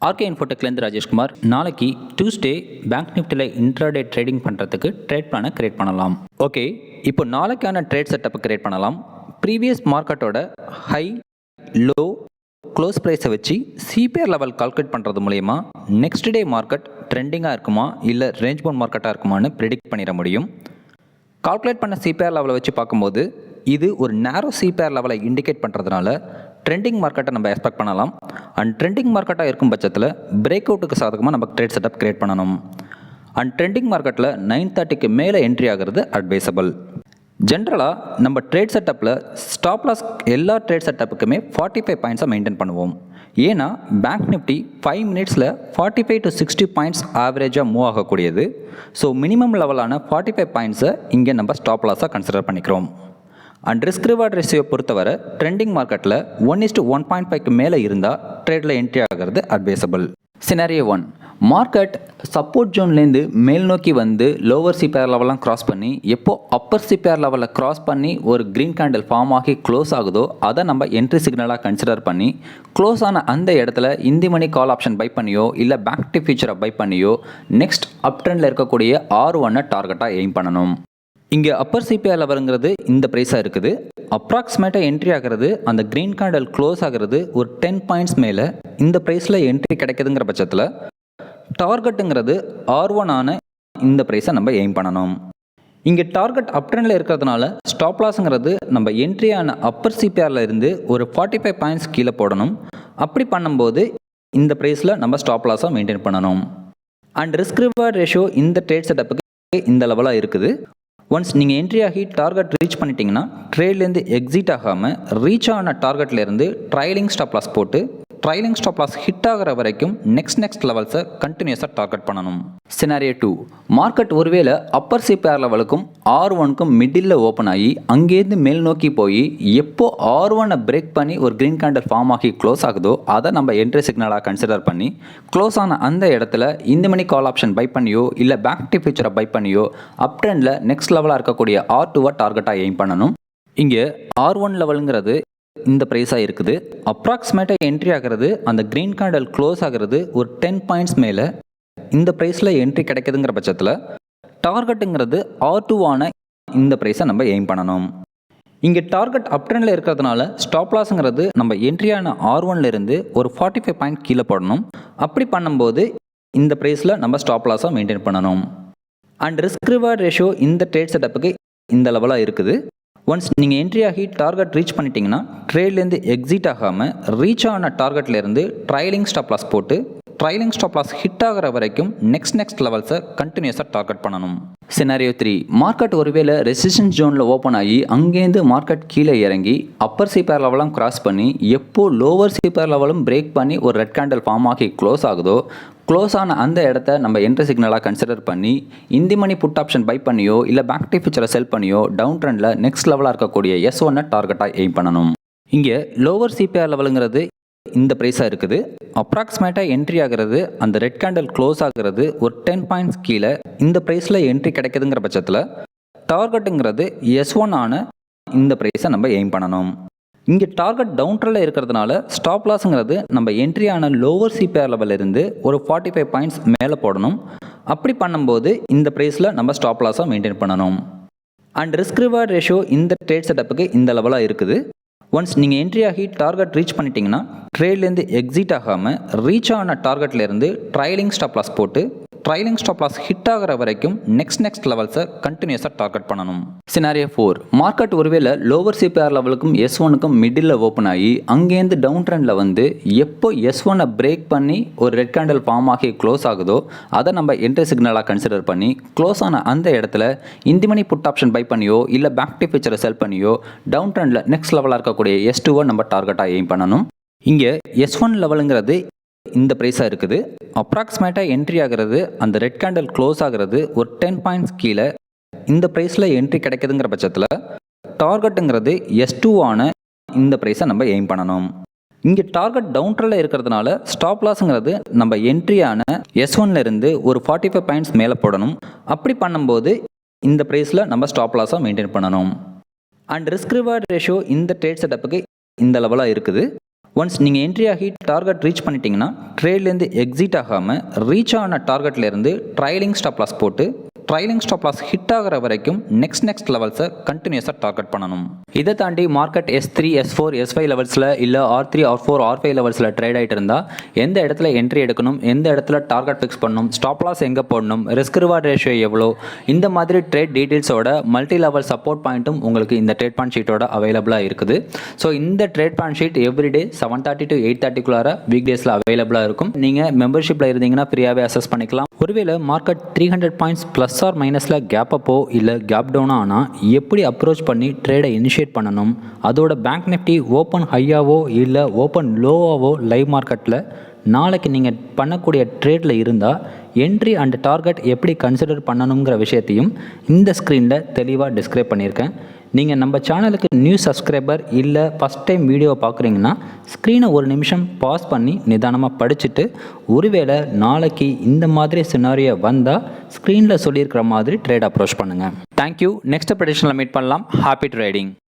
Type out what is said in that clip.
RK இன்ஃபோடெக்லேருந்து Rajeshkumar. நாளைக்கு Tuesday bank நிஃப்டியில் intraday trading பண்ணுறதுக்கு ட்ரேட் பிளானை கிரியேட் பண்ணலாம். ஓகே, இப்போ நாளைக்கான ட்ரேட் செட்டப்பை கிரியேட் பண்ணலாம். ப்ரீவியஸ் மார்க்கெட்டோட ஹை, லோ, க்ளோஸ் ப்ரைஸை வச்சு சிபிஆர் லெவல் கால்குலேட் பண்ணுறது மூலயமா நெக்ஸ்ட் டே மார்க்கெட் ட்ரெண்டிங்காக இருக்குமா இல்லை ரேஞ்ச் பவுண்ட் மார்க்கெட்டாக இருக்குமான்னு ப்ரெடிக்ட் பண்ணிட முடியும். கால்குலேட் பண்ண சிபிஆர் லெவலை வச்சு பார்க்கும்போது இது ஒரு நேரோ சிபிஆர் லெவலை இண்டிகேட் பண்ணுறதுனால ட்ரெண்டிங் மார்க்கெட்டை நம்ம எக்ஸ்பெக்ட் பண்ணலாம். அண்ட் ட்ரெண்டிங் மார்க்கெட்டாக இருக்கும் பட்சத்தில் பிரேக் அவுட்டுக்கு சாதகமாக நம்ம ட்ரேட் செட்டப் கிரியேட் பண்ணணும். அண்ட் ட்ரெண்டிங் மார்க்கெட்டில் 9:30க்கு மேலே என்ட்ரி ஆகிறது அட்வைசபிள். ஜென்ரலாக நம்ம ட்ரேட் செட்டப்பில் ஸ்டாப் லாஸ் எல்லா ட்ரேட் செட்டப்புக்குமே 45 பாயிண்ட்ஸை மெயின்டைன் பண்ணுவோம். ஏன்னா பேங்க் நிஃப்டி 5 மினிட்ஸில் 45 to 60 பாயிண்ட்ஸ் ஆவரேஜாக மூவ் ஆகக்கூடியது. ஸோ மினிமம் லெவலான 45 பாயிண்ட்ஸை இங்கே நம்ம ஸ்டாப் லாஸாக கன்சிடர் பண்ணிக்கிறோம். அண்ட் ரிஸ்க் ரிவார்ட் ரேஷியோ பொறுத்தவரை ட்ரெண்டிங் மார்க்கெட்டில் 1:1.5க்கு மேலே இருந்தால் ட்ரேடில் என்ட்ரி ஆகிறது அட்வைசபிள். சினாரியோ 1, மார்க்கெட் சப்போர்ட் ஜோன்லேருந்து மேல் நோக்கி வந்து லோவர் சிபிஆர் லெவலாம் கிராஸ் பண்ணி எப்போ அப்பர் சிபிஆர் லெவலில் கிராஸ் பண்ணி ஒரு க்ரீன் கேண்டில் ஃபார்ம் ஆகி க்ளோஸ் ஆகுதோ அதை நம்ம என்ட்ரி சிக்னலாக கன்சிடர் பண்ணி க்ளோஸ் ஆன அந்த இடத்துல இந்தி மணி கால் ஆப்ஷன் பை பண்ணியோ இல்லை பேங்க் நிஃப்டி ஃபியூச்சரை பை பண்ணியோ நெக்ஸ்ட் அப் ட்ரெண்டில் இருக்கக்கூடிய R1 டார்கெட்டாக எய்ம் பண்ணணும். இங்கே அப்பர் சிபிஆர் லெவலுங்கிறது இந்த ப்ரைஸாக இருக்குது. அப்ராக்சிமேட்டாக என்ட்ரி ஆகிறது அந்த க்ரீன் கேண்டில் க்ளோஸ் ஆகிறது ஒரு 10 பாயிண்ட்ஸ் மேலே இந்த ப்ரைஸில் என்ட்ரி கிடைக்குதுங்கிற பட்சத்தில் டார்கெட்டுங்கிறது R1 ஆன இந்த ப்ரைஸை நம்ம எய்ம் பண்ணணும். இங்கே டார்கெட் அப் ட்ரெண்டில் இருக்கிறதுனால ஸ்டாப் லாஸுங்கிறது நம்ம என்ட்ரியான அப்பர் சிபிஆரில் இருந்து ஒரு 45 பாயிண்ட்ஸ் கீழே போடணும். அப்படி பண்ணும்போது இந்த ப்ரைஸில் நம்ம ஸ்டாப் லாஸாக மெயின்டைன் பண்ணணும். அண்ட் ரிஸ்க் ரிவார்ட் ரேஷியோ இந்த ட்ரேட் செட்டப்புக்கு இந்த லெவலாக இருக்குது. ஒன்ஸ் நீங்கள் என்ட்ரி ஆகி டார்கெட் ரீச் பண்ணிட்டீங்கன்னா ட்ரேட்லேருந்து எக்ஸிட் ஆகாமல் ரீச் ஆன டார்கெட்லேருந்து ட்ரைலிங் ஸ்டாப் லாஸ் போட்டு ட்ரைலிங் ஸ்டாப் லாஸ் ஹிட் ஆகிற வரைக்கும் நெக்ஸ்ட் லெவல்ஸை கண்டினியூஸாக டார்கெட் பண்ணணும். சினாரியோ 2, மார்க்கெட் ஒருவேளை அப்பர் சிபிஆர் லெவலுக்கும் R1க்கும் மிடில் ஓப்பன் ஆகி அங்கேருந்து மேல் நோக்கி போய் எப்போ R1 பிரேக் பண்ணி ஒரு க்ரீன் கேண்டில் ஃபார்ம் ஆகி க்ளோஸ் ஆகுதோ அதை நம்ம என்ட்ரி சிக்னலாக கன்சிடர் பண்ணி க்ளோஸ் ஆன அந்த இடத்துல இந்த மணி கால் ஆப்ஷன் பை பண்ணியோ இல்லை பேங்க் நிஃப்டி ஃபியூச்சரை பை பண்ணியோ அப் ட்ரெண்டில் நெக்ஸ்ட் லெவலாக இருக்கக்கூடிய R2 டார்கெட்டாக எய்ம் பண்ணணும். இங்கே R1 லெவலுங்கிறது இந்த ப்ரைஸாக இருக்குது. அப்ராக்சிமேட்டாக என்ட்ரி ஆகிறது அந்த க்ரீன் கேண்டில் க்ளோஸ் ஆகிறது ஒரு 10 பாயிண்ட்ஸ் மேலே இந்த ப்ரைஸில் என்ட்ரி கிடைக்குதுங்கிற பட்சத்தில் டார்கெட்டுங்கிறது R2 ஆன இந்த ப்ரைஸை நம்ம எய்ம் பண்ணணும். இங்கே டார்கெட் அப் ட்ரெண்டில் இருக்கிறதுனால ஸ்டாப் லாஸுங்கிறது நம்ம என்ட்ரியான R1லேருந்து ஒரு 45 பாயிண்ட் கீழே போடணும். அப்படி பண்ணும்போது இந்த ப்ரைஸில் நம்ம ஸ்டாப் லாஸாக மெயின்டைன் பண்ணணும். அண்ட் ரிஸ்க் ரிவார்ட் ரேஷியோ இந்த ட்ரேட் செட்டப்புக்கு இந்த லெவலாக இருக்குது. ஒன்ஸ் நீங்கள் என்ட்ரி ஆகி டார்கெட் ரீச் பண்ணிட்டீங்கன்னா ட்ரேட்லேருந்து எக்ஸிட் ஆகாமல் ரீச் ஆன டார்கெட்லேருந்து ட்ரைலிங் ஸ்டாப் லாஸ் போட்டு ட்ரைலிங் ஸ்டாப் லாஸ் ஹிட் ஆகிற வரைக்கும் நெக்ஸ்ட் லெவல்ஸை கண்டினியூஸாக டார்கெட் பண்ணணும். சினாரியோ 3, மார்க்கெட் ஒருவேளை ரெசிஸ்டன்ஸ் ஜோனில் ஓப்பன் ஆகி அங்கேருந்து மார்க்கெட் கீழே இறங்கி அப்பர் சிபிஆர் லெவலாம் கிராஸ் பண்ணி எப்போ லோவர் சிபிஆர் லெவலும் பிரேக் பண்ணி ஒரு ரெட் கேண்டில் ஃபார்ம் ஆகி க்ளோஸ் ஆகுதோ க்ளோஸ் ஆன அந்த இடத்த நம்ம என்ட்ரி சிக்னலாக கன்சிடர் பண்ணி in the money put option buy பண்ணியோ இல்லை பேங்க் நிஃப்டி ஃபியூச்சரை செல் பண்ணியோ டவுன் ட்ரெண்டில் நெக்ஸ்ட் லெவலாக இருக்கக்கூடிய S1 டார்கெட்டாக எய்ம் பண்ணணும். இங்கே லோவர் சிபிஆர் லெவலுங்கிறது இந்த ப்ரைஸாக இருக்குது. அப்ராக்சிமேட்டாக என்ட்ரி ஆகிறது அந்த ரெட் கேண்டில் க்ளோஸ் ஆகிறது ஒரு 10 பாயிண்ட்ஸ் கீழே இந்த ப்ரைஸில் என்ட்ரி கிடைக்குதுங்கிற பட்சத்தில் டார்கெட்டுங்கிறது S1 ஆன இந்த ப்ரைஸை நம்ம எய்ம் பண்ணணும். இங்கே டார்கெட் டவுன் ட்ரெண்டில் இருக்கிறதுனால ஸ்டாப் லாஸுங்கிறது நம்ம என்ட்ரியான லோவர் சிபிஆர் லெவலில் இருந்து ஒரு 45 பாயிண்ட்ஸ் மேலே போடணும். அப்படி பண்ணும்போது இந்த ப்ரைஸில் நம்ம ஸ்டாப் லாஸாக மெயின்டைன் பண்ணணும். அண்ட் ரிஸ்க் ரிவார்ட் ரேஷியோ இந்த ட்ரேட் செட்டப்புக்கு இந்த லெவலாக இருக்குது. ஒன்ஸ் நீங்கள் என்ட்ரி ஆகி டார்கெட் ரீச் பண்ணிட்டீங்கன்னா ட்ரேட்லேருந்து எக்ஸிட் ஆகாமல் ரீச் ஆன டார்கெட்லேருந்து ட்ரைலிங் ஸ்டாப் லாஸ் போட்டு ட்ரைலிங் ஸ்டாப் லாஸ் ஹிட் ஆகிற வரைக்கும் நெக்ஸ்ட் லெவல்ஸை கண்டினியூஸாக டார்கெட் பண்ணணும். சினாரியோ 4, மார்க்கெட் ஒருவேளை லோவர் சிபிஆர் லெவலுக்கும் S1க்கும் மிடில் ஓப்பன் ஆகி அங்கேருந்து டவுன் ட்ரெண்டில் வந்து எப்போ S1 பிரேக் பண்ணி ஒரு ரெட் கேண்டில் ஃபார்ம் ஆகி க்ளோஸ் ஆகுதோ அதை நம்ம என்ட்ரி சிக்னலாக கன்சிடர் பண்ணி க்ளோஸ் ஆன அந்த இடத்துல in the money put option buy பண்ணியோ இல்லை பேங்க் நிஃப்டி ஃபியூச்சரை செல் பண்ணியோ டவுன் ட்ரெண்டில் நெக்ஸ்ட் லெவலாக இருக்கக்கூடிய S2 நம்ம டார்கெட்டாக எய்ம் பண்ணணும். இங்கே S1 லெவலுங்கிறது இந்த ப்ரைஸாக இருக்குது. அப்ராக்சிமேட்டாக என்ட்ரி ஆகிறது அந்த ரெட் கேண்டில் க்ளோஸ் ஆகிறது ஒரு 10 பாயிண்ட்ஸ் கீழே இந்த ப்ரைஸில் என்ட்ரி கிடைக்குதுங்கிற பட்சத்தில் டார்கெட்டுங்கிறது S2 ஆன இந்த ப்ரைஸை நம்ம எய்ம் பண்ணணும். இங்கே டார்கெட் டவுன் ட்ரெண்டில் இருக்கிறதுனால ஸ்டாப் லாஸுங்கிறது நம்ம என்ட்ரியான S1லேருந்து ஒரு 45 பாயிண்ட்ஸ் மேலே போடணும். அப்படி பண்ணும்போது இந்த ப்ரைஸில் நம்ம ஸ்டாப் லாஸாக மெயின்டைன் பண்ணணும். அண்ட் ரிஸ்க் ரிவார்ட் ரேஷியோ இந்த ட்ரேட் செட்டப்புக்கு இந்த லெவலாக இருக்குது. ஒன்ஸ் நீங்கள் என்ட்ரி ஆகி டார்கெட் ரீச் பண்ணிட்டீங்கன்னா ட்ரேட்லேருந்து எக்ஸிட் ஆகாமல் ரீச் ஆன டார்கெட்லேருந்து ட்ரைலிங் ஸ்டாப் லாஸ் போட்டு ட்ரைலிங் ஸ்டாப் லாஸ் ஹிட் ஆகிற வரைக்கும் நெக்ஸ்ட் லெவல்ஸை கண்டினியூஸாக டார்கெட் பண்ணணும். இதை தாண்டி மார்க்கெட் S3, S4, S5 லெவல்ஸில் இல்லை R3, R4, R5 லெவல்ஸில் ட்ரேட் ஆகிட்டு இருந்தால் எந்த இடத்துல என்ட்ரி எடுக்கணும், எந்த இடத்துல டார்கெட் ஃபிக்ஸ் பண்ணணும், ஸ்டாப் லாஸ் எங்கே போடணும், ரிஸ்க் ரிவார்ட் ரேஷியோ எவ்வளோ, இந்த மாதிரி ட்ரேட் டீட்டெயில்ஸோட மல்டி லெவல் சப்போர்ட் பாயிண்ட்டும் உங்களுக்கு இந்த ட்ரேட் பாயிண்ட் ஷீட்டோட அவைலபிளாக இருக்குது. ஸோ இந்த trade point sheet everyday 7:30 to 8:30 week டேஸில் அவைலபிளாக இருக்கும். நீங்கள் மெம்பர்ஷிப்பில் இருந்தீங்கன்னா ஃப்ரீயாகவே அசஸ் பண்ணிக்கலாம். ஒருவேளை மார்க்கெட் 300 பாயிண்ட்ஸ் ப்ளஸ் ஆர் மைனஸில் கேப் அப்போ இல்லை கேப் டவுனாக ஆனால் எப்படி அப்ரோச் பண்ணி ட்ரேடை இனிஷியேட் பண்ணணும், அதோட பேங்க் நிஃப்டி ஓப்பன் ஹையாவோ இல்லை ஓப்பன் லோவாவோ லைவ் மார்க்கெட்டில் நாளைக்கு நீங்கள் பண்ணக்கூடிய ட்ரேடில் இருந்தால் என்ட்ரி அண்ட் டார்கெட் எப்படி கன்சிடர் பண்ணணுங்கிற விஷயத்தையும் இந்த ஸ்க்ரீனில் தெளிவாக டிஸ்கிரைப் பண்ணியிருக்கேன். நீங்கள் நம்ம சேனலுக்கு நியூ சப்ஸ்கிரைபர் இல்லை ஃபஸ்ட் டைம் வீடியோ பார்க்குறீங்கன்னா ஸ்க்ரீனை ஒரு நிமிஷம் பாஸ் பண்ணி நிதானமாக படிச்சுட்டு ஒருவேளை நாளைக்கு இந்த மாதிரி சினாரியோ வந்தால் ஸ்க்ரீனில் சொல்லியிருக்கிற மாதிரி ட்ரேட் அப்ரோச் பண்ணுங்கள். தேங்க்யூ. நெக்ஸ்ட் ப்ரெடிஷனில் மீட் பண்ணலாம். Happy trading.